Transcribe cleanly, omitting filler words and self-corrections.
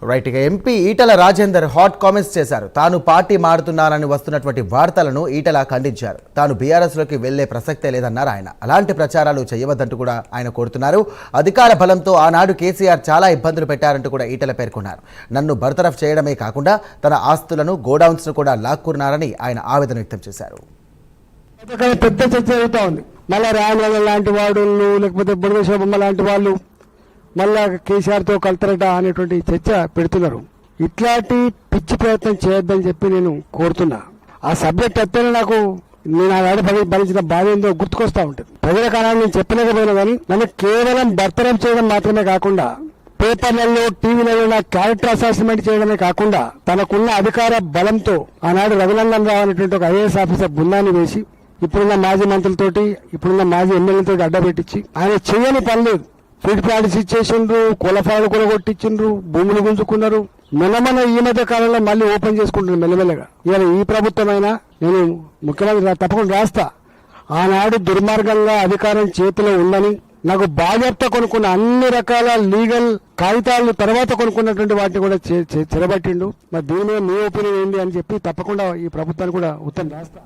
Right. ఇక MP Etela Rajender hot comments చేశారు. తాను పార్టీ మారుతున్నానని వస్తున్నటువంటి వార్తలను ఈటల ఖండించారు. తాను బీఆర్ఎస్లోకి వెళ్లే ప్రసక్తే లేదన్నారు ఆయన. అలాంటి ప్రచారాలు చేయవద్దంటూ కూడా ఆయన కోరుతున్నారు. అధికార బలంతో ఆనాడు కేసీఆర్ చాలా ఇబ్బందులు పెట్టారంటూ కూడా ఈటల పేర్కొన్నారు. నన్ను బర్తరఫ్ చేయడమే కాకుండా తన ఆస్తులను గోడౌన్స్ను కూడా లాక్కున్నారని ఆయన ఆవేదన వ్యక్తం చేశారు. పెద్ద చర్చ జరుగుతూ ఉంది. మళ్ళా రామలగన్ లాంటి వాడు లేకపోతే బుడగ శోభమ్మ లాంటి వాళ్ళు మళ్ళా కేసీఆర్తో కలుతారట అనేటువంటి చర్చ పెడుతున్నారు. ఇట్లాంటి పిచ్చి ప్రయత్నం చేయొద్దని చెప్పి నేను కోరుతున్నా. ఆ సబ్జెక్ట్ ఎత్తేనే నేను ఆడ భరించిన బాధ ఏందో గుర్తుకొస్తా ఉంటుంది. ప్రజల కాలాన్ని నేను చెప్పలేకపోయినా కానీ నన్ను కేవలం బర్తరఫ్ చేయడం మాత్రమే కాకుండా పేపర్లలో టీవీలలో నా క్యారెక్టర్ అసాసిన్మెంట్ చేయడమే కాకుండా తనకున్న అధికార బలంతో ఆనాడు రఘునందన్ రావు అనేటువంటి ఒక ఐఏఎస్ ఆఫీసర్ బృందాన్ని వేసి ఇప్పుడున్న మాజీ మంత్రులతోటి ఇప్పుడున్న మాజీ ఎమ్మెల్యేలతో అడ్డపెట్టించి ఆయన చేయని పనిలేదు. ఫీడ్ ప్లాంట్స్ ఇచ్చేసిండ్రు, కులఫాలు కొలగొట్టించిండ్రు, భూములు గుంజుకున్నారు. మెల్లమన ఈ మధ్య కాలంలో మళ్ళీ ఓపెన్ చేసుకుంటున్నారు మెల్లమెల్లగా. ఇవాళ ఈ ప్రభుత్వమైనా నేను ముఖ్యమంత్రి తప్పకుండా రాస్తా. ఆనాడు దుర్మార్గంగా అధికారం చేతిలో ఉందని నాకు బాధ్యత కొనుక్కున్న అన్ని రకాల లీగల్ కాగితాలను తర్వాత కొనుక్కున్నటువంటి వాటిని కూడా చెరబట్టిండు. మరి దీని మీద మీ ఒపీనియన్ ఏంటి అని చెప్పి తప్పకుండా ఈ ప్రభుత్వాన్ని కూడా ఉత్తరం రాస్తా.